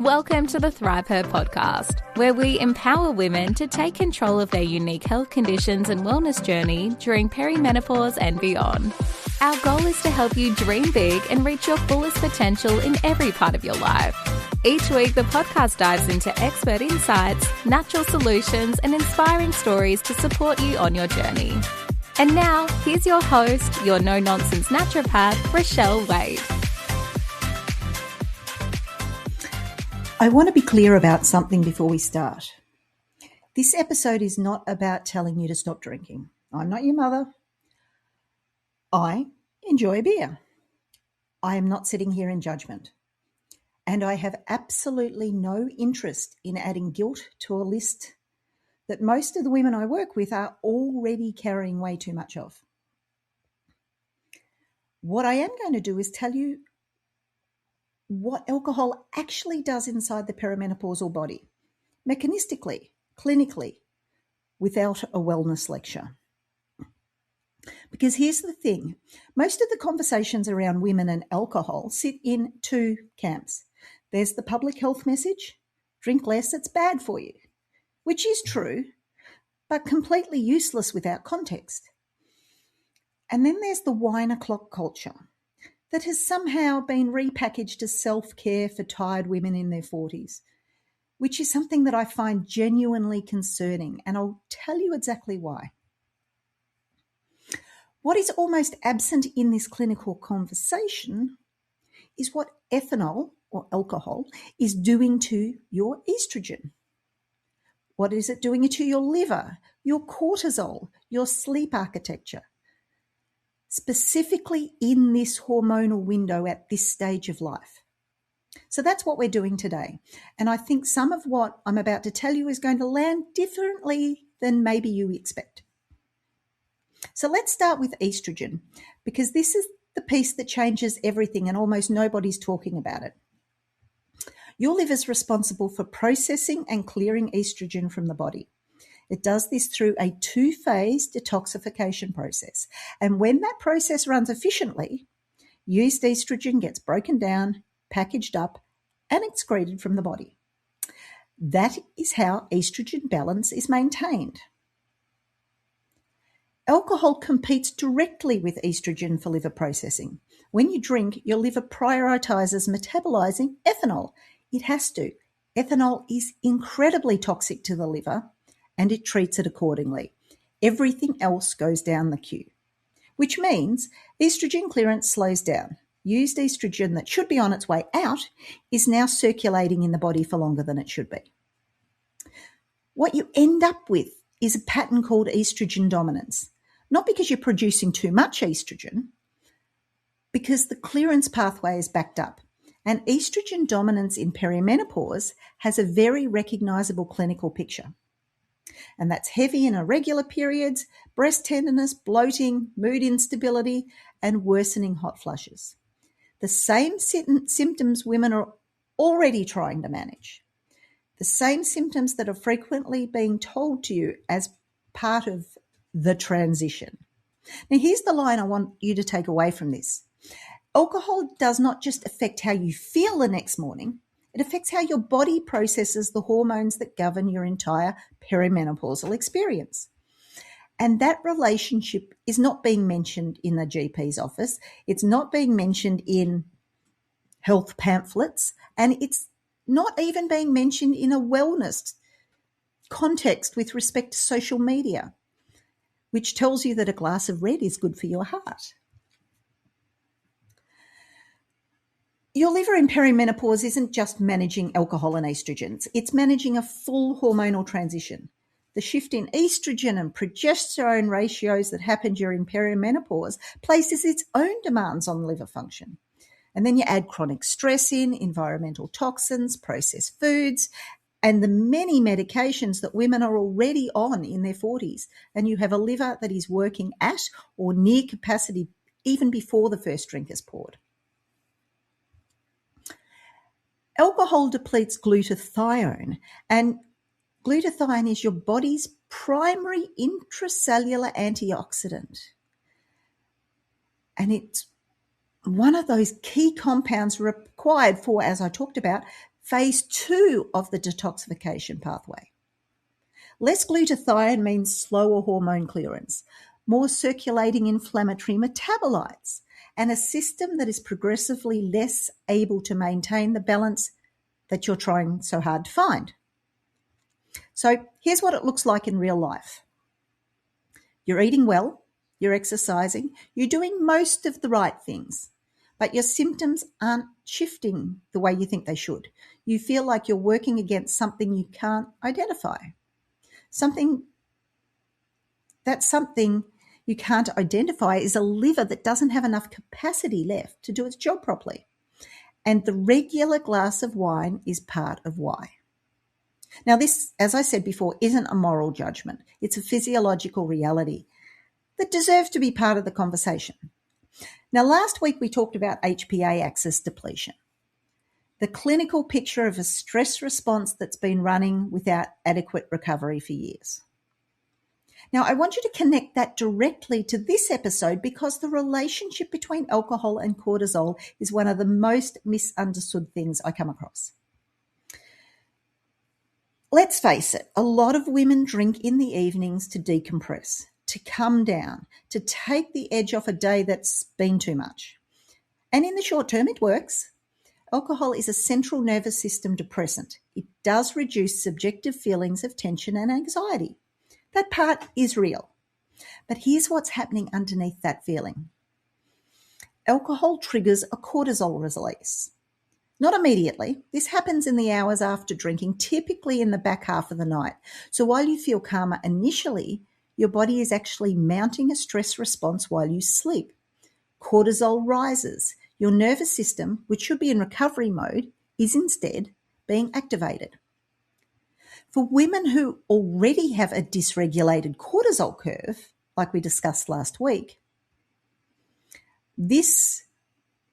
Welcome to the ThriveHer podcast, where we empower women to take control of their unique health conditions and wellness journey during perimenopause and beyond. Our goal is to help you dream big and reach your fullest potential in every part of your life. Each week, the podcast dives into expert insights, natural solutions, and inspiring stories to support you on your journey. And now, here's your host, your no-nonsense naturopath, Rochelle Waite. I want to be clear about something before we start. This episode is not about telling you to stop drinking. I'm not your mother. I enjoy beer. I am not sitting here in judgment. And I have absolutely no interest in adding guilt to a list that most of the women I work with are already carrying way too much of. What I am going to do is tell you what alcohol actually does inside the perimenopausal body, mechanistically, clinically, without a wellness lecture. Because here's the thing, most of the conversations around women and alcohol sit in two camps. There's the public health message, drink less, it's bad for you, which is true, but completely useless without context. And then there's the wine o'clock culture that has somehow been repackaged as self-care for tired women in their 40s, which is something that I find genuinely concerning, and I'll tell you exactly why. What is almost absent in this clinical conversation is what ethanol, or alcohol, is doing to your estrogen. What is it doing to your liver, your cortisol, your sleep architecture? Specifically in this hormonal window at this stage of life. So that's what we're doing today. And I think some of what I'm about to tell you is going to land differently than maybe you expect. So let's start with estrogen, because this is the piece that changes everything and almost nobody's talking about it. Your liver is responsible for processing and clearing estrogen from the body. It does this through a two-phase detoxification process. And when that process runs efficiently, used estrogen gets broken down, packaged up, and excreted from the body. That is how estrogen balance is maintained. Alcohol competes directly with estrogen for liver processing. When you drink, your liver prioritizes metabolizing ethanol. It has to. Ethanol is incredibly toxic to the liver, and it treats it accordingly. Everything else goes down the queue, which means estrogen clearance slows down. Used estrogen that should be on its way out is now circulating in the body for longer than it should be. What you end up with is a pattern called estrogen dominance, not because you're producing too much estrogen, because the clearance pathway is backed up. And estrogen dominance in perimenopause has a very recognizable clinical picture. And that's heavy and irregular periods, breast tenderness, bloating, mood instability, and worsening hot flushes. The same symptoms women are already trying to manage. The same symptoms that are frequently being told to you as part of the transition. Now, here's the line I want you to take away from this. Alcohol does not just affect how you feel the next morning, it affects how your body processes the hormones that govern your entire perimenopausal experience. And that relationship is not being mentioned in the GP's office. It's not being mentioned in health pamphlets. And it's not even being mentioned in a wellness context with respect to social media, which tells you that a glass of red is good for your heart. Your liver in perimenopause isn't just managing alcohol and estrogens. It's managing a full hormonal transition. The shift in estrogen and progesterone ratios that happen during perimenopause places its own demands on liver function. And then you add chronic stress in, environmental toxins, processed foods, and the many medications that women are already on in their 40s. And you have a liver that is working at or near capacity even before the first drink is poured. Alcohol depletes glutathione, and glutathione is your body's primary intracellular antioxidant. And it's one of those key compounds required for, as I talked about, phase 2 of the detoxification pathway. Less glutathione means slower hormone clearance, more circulating inflammatory metabolites, and a system that is progressively less able to maintain the balance that you're trying so hard to find. So here's what it looks like in real life. You're eating well, you're exercising, you're doing most of the right things, but your symptoms aren't shifting the way you think they should. You feel like you're working against something you can't identify. Something you can't identify is a liver that doesn't have enough capacity left to do its job properly. And the regular glass of wine is part of why. Now this, as I said before, isn't a moral judgment. It's a physiological reality that deserves to be part of the conversation. Now last week we talked about HPA axis depletion, the clinical picture of a stress response that's been running without adequate recovery for years. Now, I want you to connect that directly to this episode because the relationship between alcohol and cortisol is one of the most misunderstood things I come across. Let's face it, a lot of women drink in the evenings to decompress, to come down, to take the edge off a day that's been too much. And in the short term, it works. Alcohol is a central nervous system depressant. It does reduce subjective feelings of tension and anxiety. That part is real. But here's what's happening underneath that feeling. Alcohol triggers a cortisol release. Not immediately. This happens in the hours after drinking, typically in the back half of the night. So while you feel calmer initially, your body is actually mounting a stress response while you sleep. Cortisol rises. Your nervous system, which should be in recovery mode, is instead being activated. For women who already have a dysregulated cortisol curve, like we discussed last week, this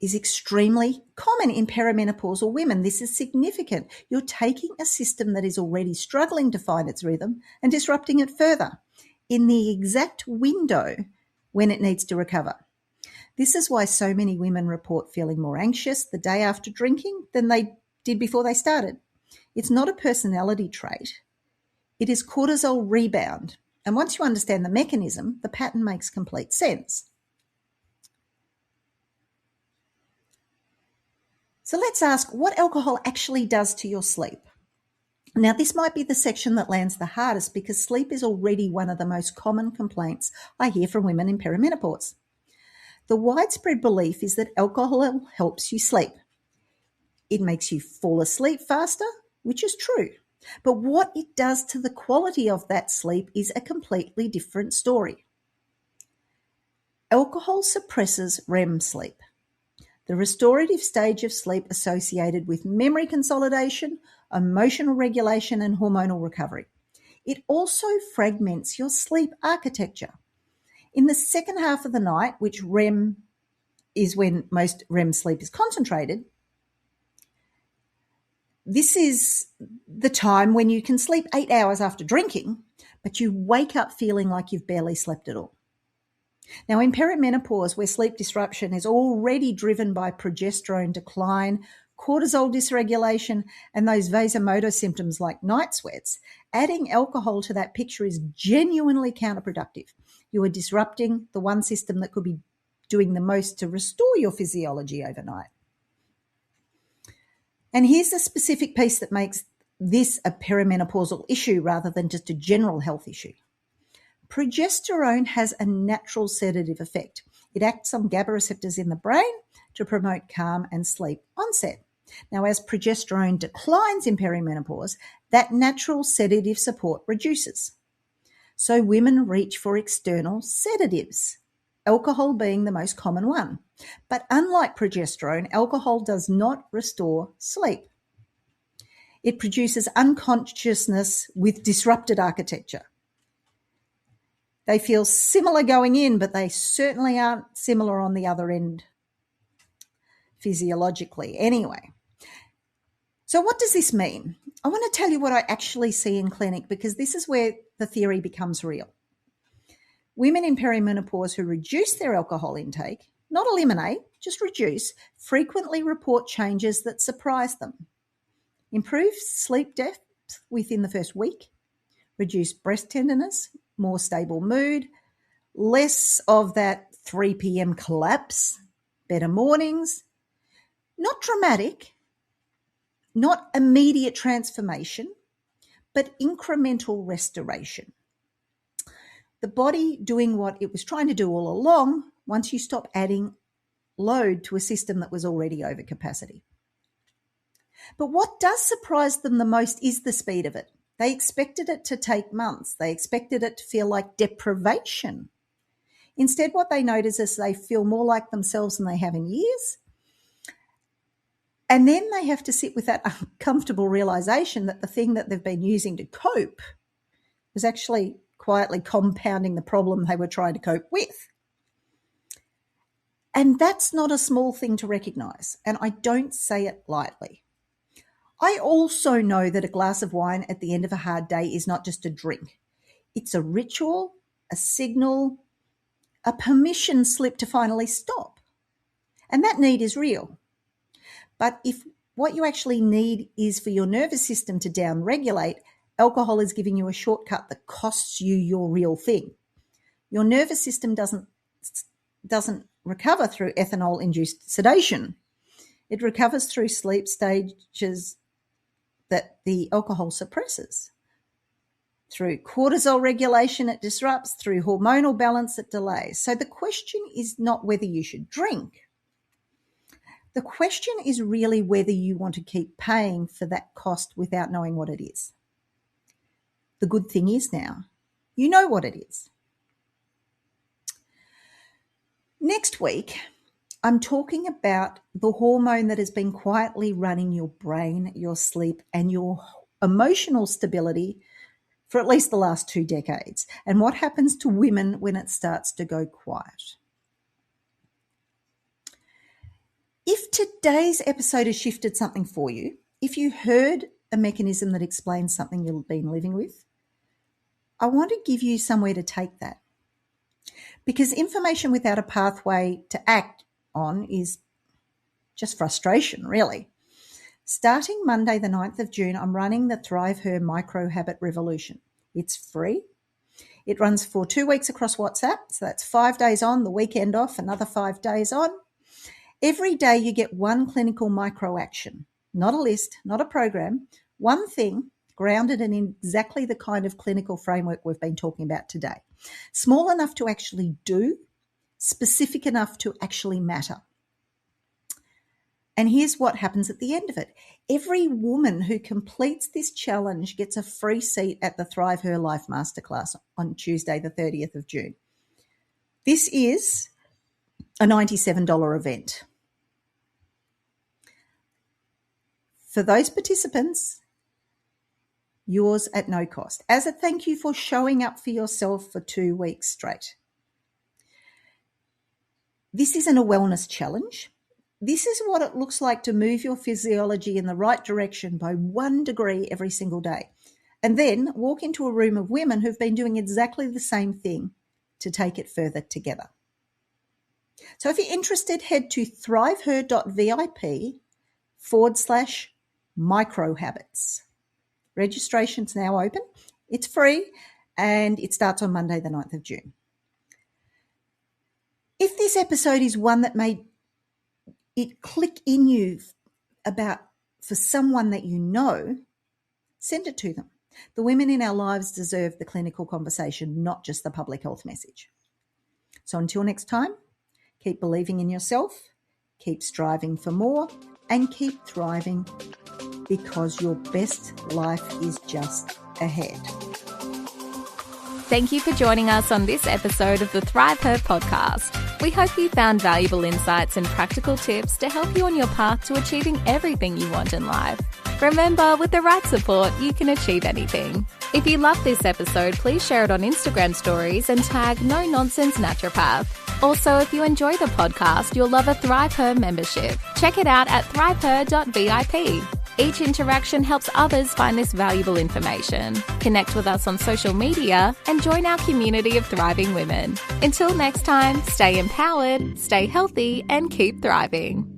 is extremely common in perimenopausal women. This is significant. You're taking a system that is already struggling to find its rhythm and disrupting it further in the exact window when it needs to recover. This is why so many women report feeling more anxious the day after drinking than they did before they started. It's not a personality trait. It is cortisol rebound. And once you understand the mechanism, the pattern makes complete sense. So let's ask what alcohol actually does to your sleep. Now, this might be the section that lands the hardest because sleep is already one of the most common complaints I hear from women in perimenopause. The widespread belief is that alcohol helps you sleep. It makes you fall asleep faster, which is true. But what it does to the quality of that sleep is a completely different story. Alcohol suppresses REM sleep, the restorative stage of sleep associated with memory consolidation, emotional regulation, and hormonal recovery. It also fragments your sleep architecture. In the second half of the night, which REM is when most REM sleep is concentrated, this is the time when you can sleep 8 hours after drinking, but you wake up feeling like you've barely slept at all. Now, in perimenopause, where sleep disruption is already driven by progesterone decline, cortisol dysregulation, and those vasomotor symptoms like night sweats, adding alcohol to that picture is genuinely counterproductive. You are disrupting the one system that could be doing the most to restore your physiology overnight. And here's the specific piece that makes this a perimenopausal issue rather than just a general health issue. Progesterone has a natural sedative effect. It acts on GABA receptors in the brain to promote calm and sleep onset. Now, as progesterone declines in perimenopause, that natural sedative support reduces. So women reach for external sedatives, alcohol being the most common one. But unlike progesterone, alcohol does not restore sleep. It produces unconsciousness with disrupted architecture. They feel similar going in, but they certainly aren't similar on the other end physiologically. Anyway, so what does this mean? I want to tell you what I actually see in clinic because this is where the theory becomes real. Women in perimenopause who reduce their alcohol intake, not eliminate, just reduce, frequently report changes that surprise them. improved sleep depth within the first week, reduced breast tenderness, more stable mood, less of that 3 p.m. collapse, better mornings, not dramatic, not immediate transformation, but incremental restoration. The body doing what it was trying to do all along once you stop adding load to a system that was already over capacity. But what does surprise them the most is the speed of it. They expected it to take months. They expected it to feel like deprivation. Instead, what they notice is they feel more like themselves than they have in years. And then they have to sit with that uncomfortable realization that the thing that they've been using to cope was actually quietly compounding the problem they were trying to cope with. And that's not a small thing to recognize, and I don't say it lightly. I also know that a glass of wine at the end of a hard day is not just a drink. It's a ritual, a signal, a permission slip to finally stop. And that need is real. But if what you actually need is for your nervous system to downregulate, alcohol is giving you a shortcut that costs you your real thing. Your nervous system doesn't recover through ethanol-induced sedation. It recovers through sleep stages that the alcohol suppresses. Through cortisol regulation, it disrupts. Through hormonal balance, it delays. So the question is not whether you should drink. The question is really whether you want to keep paying for that cost without knowing what it is. The good thing is now, you know what it is. Next week, I'm talking about the hormone that has been quietly running your brain, your sleep, and your emotional stability for at least the last 2 decades, and what happens to women when it starts to go quiet. If today's episode has shifted something for you, if you heard a mechanism that explains something you've been living with, I want to give you somewhere to take that. Because information without a pathway to act on is just frustration, really. Starting Monday, the 9th of June, I'm running the ThriveHer Micro Habit Revolution. It's free. It runs for 2 weeks across WhatsApp. So that's 5 days on, the weekend off, another 5 days on. Every day you get one clinical micro action, not a list, not a program, one thing grounded in exactly the kind of clinical framework we've been talking about today. Small enough to actually do, specific enough to actually matter. And here's what happens at the end of it. Every woman who completes this challenge gets a free seat at the ThriveHer Life Masterclass on Tuesday, the 30th of June. This is a $97 event. For those participants, yours at no cost, as a thank you for showing up for yourself for 2 weeks straight. This isn't a wellness challenge. This is what it looks like to move your physiology in the right direction by 1 degree every single day, and then walk into a room of women who've been doing exactly the same thing to take it further together. So if you're interested, head to thriveher.vip/microhabits. Registration's now open. It's free and it starts on Monday, the 9th of June. If this episode is one that made it click in you for someone that you know, send it to them. The women in our lives deserve the clinical conversation, not just the public health message. So until next time, keep believing in yourself, keep striving for more, and keep thriving, because your best life is just ahead. Thank you for joining us on this episode of the ThriveHer podcast. We hope you found valuable insights and practical tips to help you on your path to achieving everything you want in life. Remember, with the right support, you can achieve anything. If you love this episode, please share it on Instagram stories and tag No Nonsense Naturopath. Also, if you enjoy the podcast, you'll love a ThriveHer membership. Check it out at thriveher.vip. Each interaction helps others find this valuable information. Connect with us on social media and join our community of thriving women. Until next time, stay empowered, stay healthy, and keep thriving.